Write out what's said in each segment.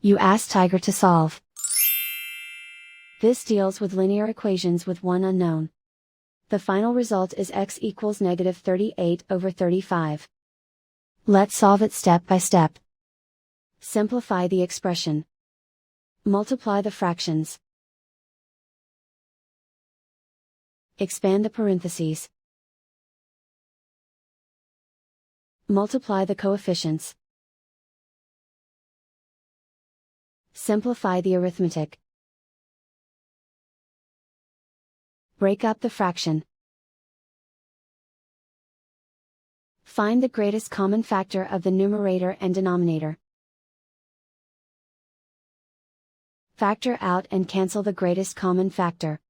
You ask Tiger to solve. This deals with linear equations with one unknown. The final result is x equals -38/35. Let's solve it step by step. Simplify the expression. Multiply the fractions. Expand the parentheses. Multiply the coefficients. Simplify the arithmetic. Break up the fraction. Find the greatest common factor of the numerator and denominator. Factor out and cancel the greatest common factor.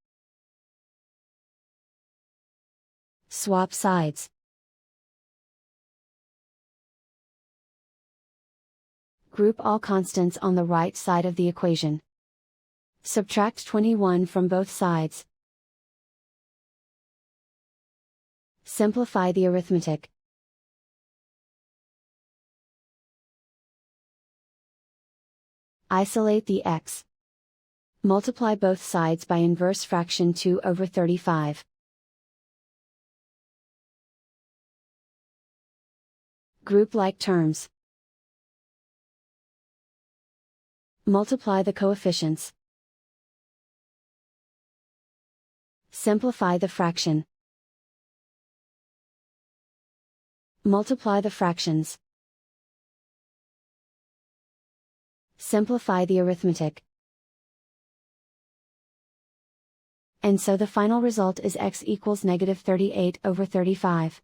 Swap sides. Group all constants on the right side of the equation. Subtract 21 from both sides. Simplify the arithmetic. Isolate the x. Multiply both sides by inverse fraction 2/35. Group like terms. Multiply the coefficients. Simplify the fraction. Multiply the fractions. Simplify the arithmetic. And so the final result is x equals -38/35.